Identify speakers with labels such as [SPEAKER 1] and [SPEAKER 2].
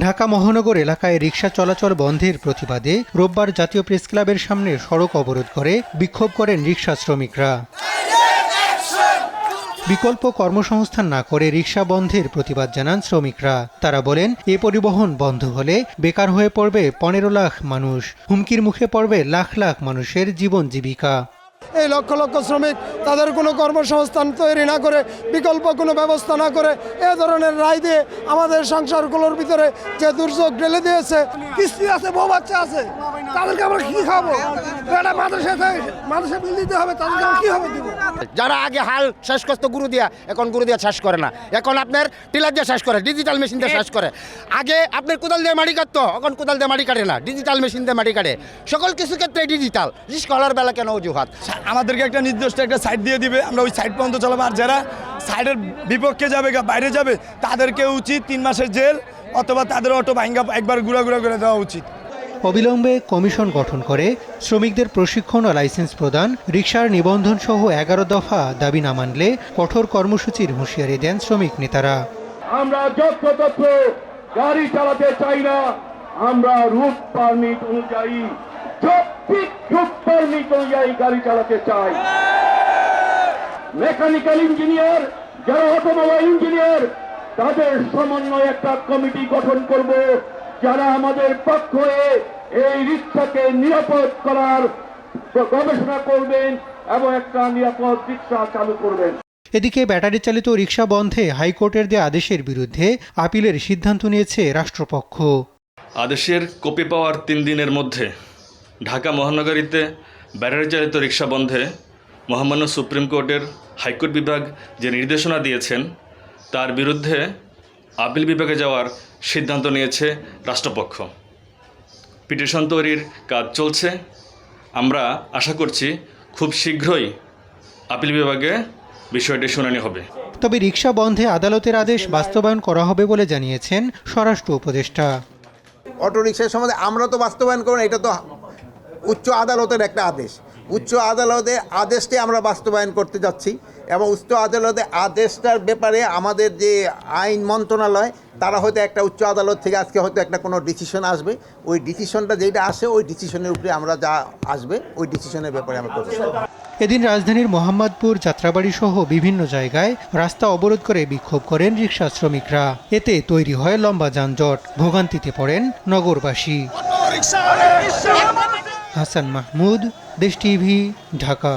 [SPEAKER 1] ঢাকা মহানগর এলাকায় রিকশা চলাচল বন্ধের প্রতিবাদে রোববার জাতীয় প্রেস ক্লাবের সামনে সড়ক অবরোধ করে বিক্ষোভ করেন রিকশা শ্রমিকরা। বিকল্প কর্মসংস্থান না করে রিকশা বন্ধের প্রতিবাদ জানান শ্রমিকরা। তারা বলেন, এ পরিবহন বন্ধ হলে বেকার হয়ে পড়বে 15 লাখ মানুষ, হুমকির মুখে পড়বে লাখ লাখ মানুষের জীবন জীবিকা।
[SPEAKER 2] এই লক্ষ লক্ষ শ্রমিক তাদের কোনো কর্মসংস্থান তৈরি না করে, বিকল্প কোনো ব্যবস্থা না করে এ ধরনের রায় দিয়ে আমাদের সংসারগুলোর ভিতরে যে দুর্যোগ ঢেলে দিয়েছে। কিস্তি আছে, বউ বাচ্চা আছে, তাদেরকে আমরা কি খাবো? এটা মাদ্রাসা বিল দিতে হবে, তাদেরকে আমরা কিভাবে দিব?
[SPEAKER 3] যারা আগে হাল শেষ করতো গুরু দিয়া, এখন গুরু দিয়া শেষ করে না, এখন আপনার টিলার দিয়ে শেষ করে, ডিজিটাল মেশিন দিয়ে শেষ করে। আগে আপনার কোদাল দিয়ে মাটি কাটতো, এখন কোদাল দিয়ে মাটি কাটে না, ডিজিটাল মেশিন দিয়ে মাটি কাটে। সকল কিছু ক্ষেত্রে ডিজিটাল। রিস্কলার বেলা কেন অজুহাত?
[SPEAKER 4] আমাদেরকে একটা নির্দিষ্ট একটা সাইড দিয়ে দিবে, আমরা ওই সাইড পর্যন্ত চালাবো। আর যারা সাইডের বিপক্ষে যাবে, বাইরে যাবে, তাদেরকে উচিত 3 মাসের জেল অথবা তাদের অটো ভাঙ্গা একবার ঘুরা করে দেওয়া উচিত।
[SPEAKER 1] অবিলম্বে কমিশন গঠন করে শ্রমিকদের প্রশিক্ষণ ও লাইসেন্স প্রদান, রিকশার নিবন্ধন সহ 11 দফা দাবি না মানলে কঠোর কর্মসূচির হুঁশিয়ারি দেন শ্রমিক নেতারা।
[SPEAKER 5] আমরা যত্রতত্র গাড়ি চালাতে চাই না, আমরা রুট পারমিট অনুযায়ী গাড়ি চালাতে চাই। মেকানিক্যাল ইঞ্জিনিয়ার, যারা অটোমোবাইল ইঞ্জিনিয়ার, তাদের সমন্বয়ে একটা কমিটি গঠন করব, যারা আমাদের পক্ষ হয়ে এই রিক্সাকে নিরাপদ করার গবেষণা করবেন এবং একটা নিরাপদ রিক্সা চালু করবেন।
[SPEAKER 1] এদিকে ব্যাটারি চালিত রিকশা বন্ধে হাইকোর্টের দেয়া আদেশের বিরুদ্ধে আপিলের সিদ্ধান্ত নিয়েছে রাষ্ট্রপক্ষ।
[SPEAKER 6] আদেশের কপি পাওয়ার 3 দিনের মধ্যে ঢাকা মহানগরীতে ব্যাটারি চালিত রিকশা বন্ধে মহামান্য সুপ্রিম কোর্টের হাইকোর্ট বিভাগ যে নির্দেশনা দিয়েছেন তার বিরুদ্ধে আপিল বিভাগে যাওয়ার সিদ্ধান্ত নিয়েছে রাষ্ট্রপক্ষ। পিটিশন তৈরির কাজ চলছে। আমরা আশা করছি খুব শীঘ্রই আপিল বিভাগে বিষয়টি শুনানি হবে।
[SPEAKER 1] তবে রিকশা বন্ধে আদালতের আদেশ বাস্তবায়ন করা হবে বলে জানিয়েছেন স্বরাষ্ট্র উপদেষ্টা।
[SPEAKER 7] অটোরিকশার সম্বন্ধে আমরা তো বাস্তবায়ন করব না, এটা তো উচ্চ আদালতের একটা আদেশ। উচ্চ আদালতের আদেশটাই আমরা বাস্তবায়ন করতে যাচ্ছি এবং উচ্চ আদালতের আদেশটার ব্যাপারে আমাদের যে আইন মন্ত্রণালয়, তারা হয়তো একটা উচ্চ আদালত থেকে আজকে হয়তো একটা কোনো ডিসিশন আসবে। ওই ডিসিশনটা যেটা আসে ওই ডিসিশনের উপরে আমরা যা আসবে ওই ডিসিশনের ব্যাপারে আমরা করতে চাই।
[SPEAKER 1] এদিন রাজধানীর মোহাম্মদপুর, যাত্রাবাড়ি সহ বিভিন্ন জায়গায় রাস্তা অবরোধ করে বিক্ষোভ করেন রিকশা শ্রমিকরা। এতে তৈরি হয় লম্বা যানজট, ভোগান্তিতে পড়েন নগরবাসী। হাসান মাহমুদ, দেশ টিভি, ঢাকা।